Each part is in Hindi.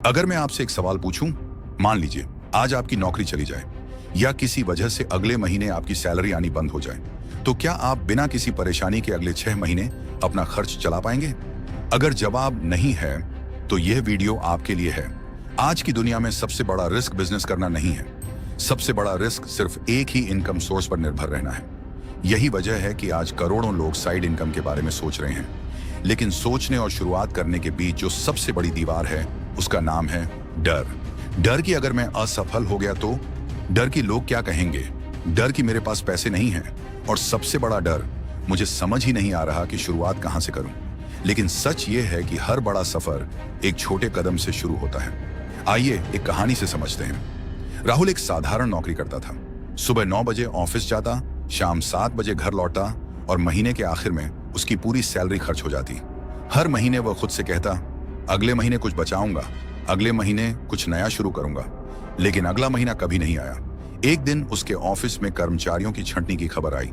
अगर मैं आपसे एक सवाल पूछूं, मान लीजिए आज आपकी नौकरी चली जाए या किसी वजह से अगले महीने आपकी सैलरी आनी बंद हो जाए, तो क्या आप बिना किसी परेशानी के अगले 6 महीने अपना खर्च चला पाएंगे? अगर जवाब नहीं है, तो यह वीडियो आपके लिए है। आज की दुनिया में सबसे बड़ा रिस्क बिजनेस करना नहीं है। सबसे बड़ा रिस्क सिर्फ एक ही इनकम सोर्स पर निर्भर रहना है। यही वजह है कि आज करोड़ों लोग साइड इनकम के बारे में सोच रहे हैं, लेकिन सोचने और शुरुआत करने के बीच जो सबसे बड़ी दीवार है, उसका नाम है डर। डर कि अगर मैं असफल हो गया तो, डर कि लोग क्या कहेंगे, डर कि मेरे पास पैसे नहीं हैं, और सबसे बड़ा डर, मुझे समझ ही नहीं आ रहा कि शुरुआत कहां से करूं। लेकिन सच ये है कि हर बड़ा सफर एक छोटे कदम से शुरू होता है। आइए एक कहानी से समझते हैं। राहुल एक साधारण नौकरी करता था। सुबह 9 बजे ऑफिस जाता, शाम 7 बजे घर लौटता, और महीने के आखिर में उसकी पूरी सैलरी खर्च हो जाती। हर महीने वह खुद से कहता, अगले महीने कुछ बचाऊंगा, अगले महीने कुछ नया शुरू करूंगा। लेकिन अगला महीना कभी नहीं आया। एक दिन उसके ऑफिस में कर्मचारियों की छंटनी की खबर आई।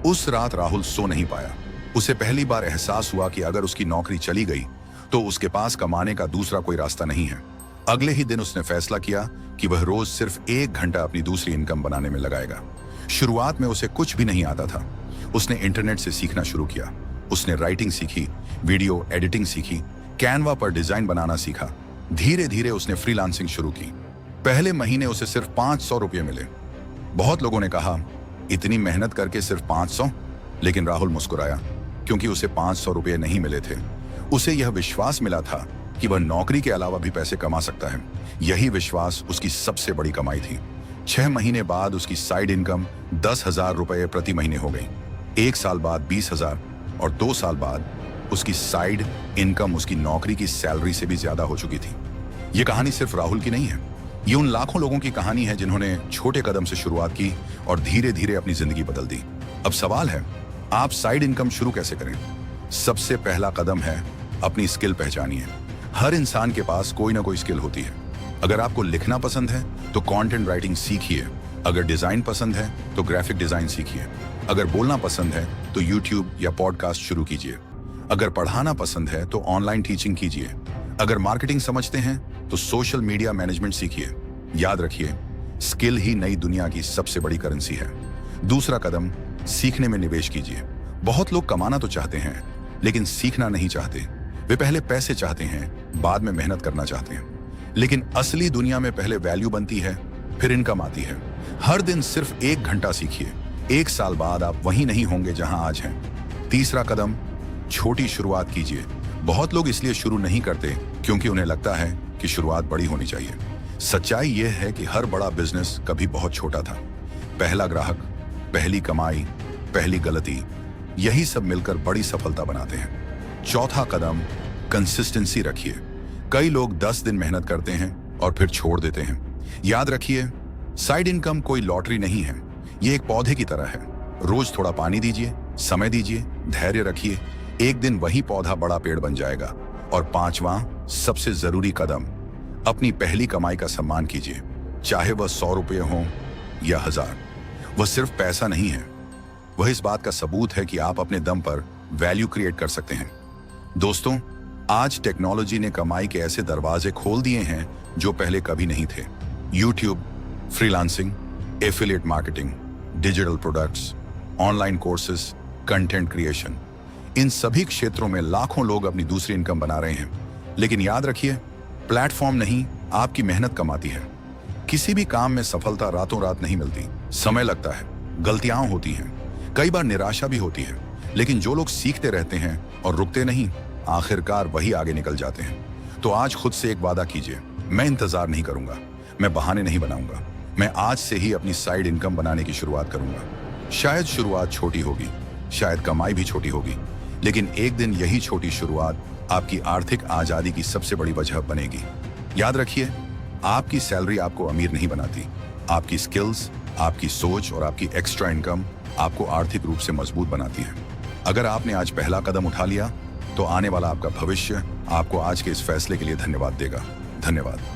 उस रात राहुल सो नहीं पाया। उसे पहली बार एहसास हुआ कि अगर उसकी नौकरी चली गई तो उसके पास कमाने का दूसरा कोई रास्ता नहीं है। अगले ही दिन उसने फैसला किया कि वह रोज सिर्फ 1 घंटा अपनी दूसरी इनकम बनाने में लगाएगा। शुरुआत में उसे कुछ भी नहीं आता था। उसने इंटरनेट से सीखना शुरू किया। उसने राइटिंग सीखी, वीडियो एडिटिंग सीखी, कैनवा पर डिजाइन बनाना सीखा। धीरे धीरे उसने फ्रीलांसिंग शुरू की। पहले महीने उसे सिर्फ 500 रुपये मिले। बहुत लोगों ने कहा, इतनी मेहनत करके सिर्फ 500? लेकिन राहुल मुस्कुराया, क्योंकि उसे 500 रुपये नहीं मिले थे। उसे यह विश्वास मिला था कि वह नौकरी के अलावा भी पैसे कमा सकता है। यही विश्वास उसकी सबसे बड़ी कमाई थी। 6 महीने बाद उसकी साइड इनकम 10,000 रुपये प्रति महीने हो गई। 1 साल बाद 20,000, और 2 साल बाद उसकी साइड इनकम उसकी नौकरी की सैलरी से भी ज्यादा हो चुकी थी। यह कहानी सिर्फ राहुल की नहीं है, ये उन लाखों लोगों की कहानी है जिन्होंने छोटे कदम से शुरुआत की और धीरे धीरे अपनी जिंदगी बदल दी। अब सवाल है, आप साइड इनकम शुरू कैसे करें? सबसे पहला कदम है अपनी स्किल पहचानिए। हर इंसान के पास कोई ना कोई स्किल होती है। अगर आपको लिखना पसंद है तो कंटेंट राइटिंग सीखिए। अगर डिजाइन पसंद है तो ग्राफिक डिजाइन सीखिए। अगर बोलना पसंद है तो यूट्यूब या पॉडकास्ट शुरू कीजिए। अगर पढ़ाना पसंद है तो ऑनलाइन टीचिंग कीजिए। अगर मार्केटिंग समझते हैं तो सोशल मीडिया मैनेजमेंट सीखिए। याद रखिए, स्किल ही नई दुनिया की सबसे बड़ी करेंसी है। दूसरा कदम, सीखने में निवेश कीजिए। बहुत लोग कमाना तो चाहते हैं, लेकिन सीखना नहीं चाहते। वे पहले पैसे चाहते हैं, बाद में मेहनत करना चाहते हैं। लेकिन असली दुनिया में पहले वैल्यू बनती है, फिर इनकम आती है। हर दिन सिर्फ 1 घंटा सीखिए। 1 साल बाद आप वहीं नहीं होंगे जहां आज हैं। तीसरा कदम, छोटी शुरुआत कीजिए। बहुत लोग इसलिए शुरू नहीं करते क्योंकि उन्हें लगता है कि शुरुआत बड़ी होनी चाहिए। सच्चाई यह है कि हर बड़ा बिजनेस कभी बहुत छोटा था। पहला ग्राहक, पहली कमाई, पहली गलती, यही सब मिलकर बड़ी सफलता बनाते हैं। चौथा कदम, कंसिस्टेंसी रखिए। कई लोग 10 दिन मेहनत करते हैं और फिर छोड़ देते हैं। याद रखिए, साइड इनकम कोई लॉटरी नहीं है, ये एक पौधे की तरह है। रोज थोड़ा पानी दीजिए, समय दीजिए, धैर्य रखिए। एक दिन वही पौधा बड़ा पेड़ बन जाएगा। और 5वां सबसे जरूरी कदम, अपनी पहली कमाई का सम्मान कीजिए। चाहे वह 100 रुपये हो या 1000। वह सिर्फ पैसा नहीं है, वह इस बात का सबूत है कि आप अपने दम पर वैल्यू क्रिएट कर सकते हैं। दोस्तों, आज टेक्नोलॉजी ने कमाई के ऐसे दरवाजे खोल दिए हैं जो पहले कभी नहीं थे। YouTube, freelancing, affiliate marketing, digital products, online courses, content creation, इन सभी क्षेत्रों में लाखों लोग अपनी दूसरी इनकम बना रहे हैं। लेकिन याद रखिए, प्लेटफॉर्म नहीं, आपकी मेहनत कमाती है। किसी भी काम में सफलता रातों रात नहीं मिलती। समय लगता है, गलतियां होती हैं, कई बार निराशा भी होती है। लेकिन जो लोग सीखते रहते हैं और रुकते नहीं, आखिरकार वही आगे निकल जाते हैं। तो आज खुद से एक वादा कीजिए, मैं इंतजार नहीं करूंगा, मैं बहाने नहीं बनाऊंगा। मैं आज से ही अपनी साइड इनकम बनाने की शुरुआत करूंगा। शायद शुरुआत छोटी होगी, शायद कमाई भी छोटी होगी, लेकिन एक दिन यही छोटी शुरुआत आपकी आर्थिक आजादी की सबसे बड़ी वजह बनेगी। याद रखिए, आपकी सैलरी आपको अमीर नहीं बनाती। आपकी स्किल्स, आपकी सोच और आपकी एक्स्ट्रा इनकम आपको आर्थिक रूप से मजबूत बनाती है। अगर आपने आज पहला कदम उठा लिया, तो आने वाला आपका भविष्य आपको आज के इस फैसले के लिए धन्यवाद देगा। धन्यवाद।